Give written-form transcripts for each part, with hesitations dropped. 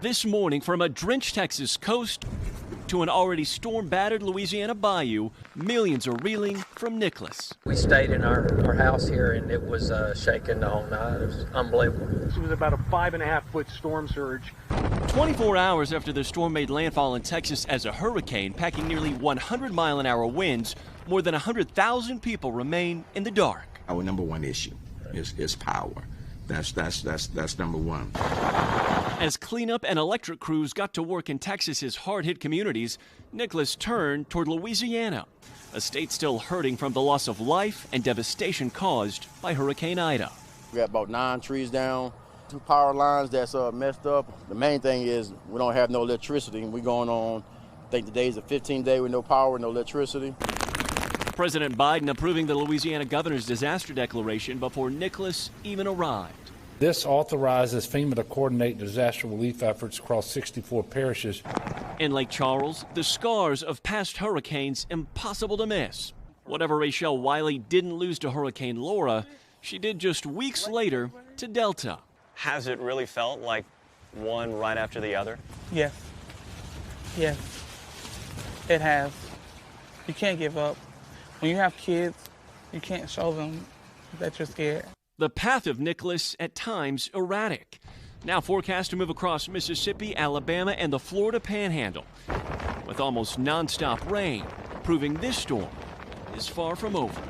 This morning, from a drenched Texas coast to an already storm-battered Louisiana bayou, millions are reeling from Nicholas. We stayed in our house here, and it was shaking the whole night. It was unbelievable. This was about a 5.5-foot storm surge. 24 hours after the storm made landfall in Texas as a hurricane, packing nearly 100-mile-an-hour winds, more than 100,000 people remain in the dark. Our number one issue is power. That's number one. As cleanup and electric crews got to work in Texas's hard-hit communities, Nicholas turned toward Louisiana, a state still hurting from the loss of life and devastation caused by Hurricane Ida. We got about 9 trees down, 2 power lines that's messed up. The main thing is we don't have no electricity. We're going on, I think today's the 15th day with no power, no electricity. President Biden approving the Louisiana governor's disaster declaration before Nicholas even arrived. This authorizes FEMA to coordinate disaster relief efforts across 64 parishes. In Lake Charles, the scars of past hurricanes impossible to miss. Whatever Rachel Wiley didn't lose to Hurricane Laura, she did just weeks later to Delta. Has it really felt like one right after the other? Yes. Yes. It has. You can't give up. When you have kids, you can't show them that you're scared. The path of Nicholas at times erratic. Now forecast to move across Mississippi, Alabama, and the Florida Panhandle, with almost nonstop rain, proving this storm is far from over.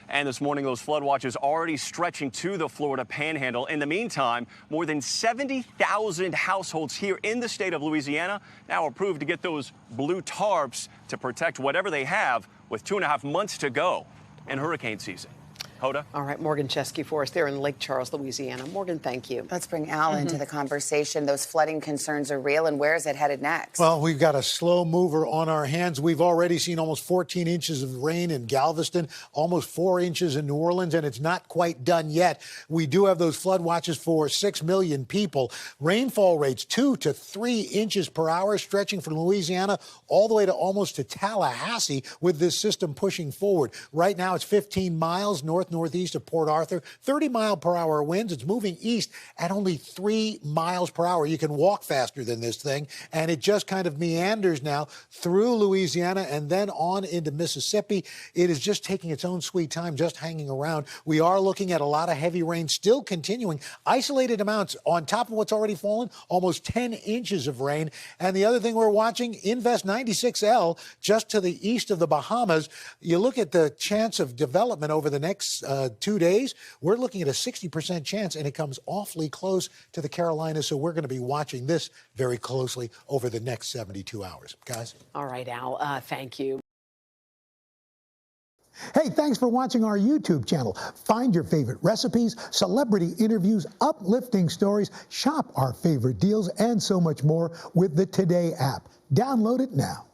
And this morning, those flood watches already stretching to the Florida Panhandle. In the meantime, more than 70,000 households here in the state of Louisiana now approved to get those blue tarps to protect whatever they have, with 2.5 months to go in hurricane season. Hoda? All right, Morgan Chesky for us there in Lake Charles, Louisiana. Morgan, thank you. Let's bring Al into the conversation. Those flooding concerns are real, and where is it headed next? Well, we've got a slow mover on our hands. We've already seen almost 14 inches of rain in Galveston, almost 4 inches in New Orleans, and it's not quite done yet. We do have those flood watches for 6 million people. Rainfall rates 2 to 3 inches per hour, stretching from Louisiana all the way to almost to Tallahassee with this system pushing forward. Right now, it's 15 miles northeast of Port Arthur, 30-mile-per-hour winds. It's moving east at only 3 miles per hour. You can walk faster than this thing, and it just kind of meanders now through Louisiana and then on into Mississippi. It is just taking its own sweet time, just hanging around. We are looking at a lot of heavy rain still continuing. Isolated amounts on top of what's already fallen, almost 10 inches of rain. And the other thing we're watching, Invest 96L, just to the east of the Bahamas. You look at the chance of development over the next 2 days, we're looking at a 60% chance, and it comes awfully close to the Carolinas, so we're going to be watching this very closely over the next 72 hours. Guys? All right, Al, thank you. Hey, thanks for watching our YouTube channel. Find your favorite recipes, celebrity interviews, uplifting stories, shop our favorite deals, and so much more with the Today app. Download it now.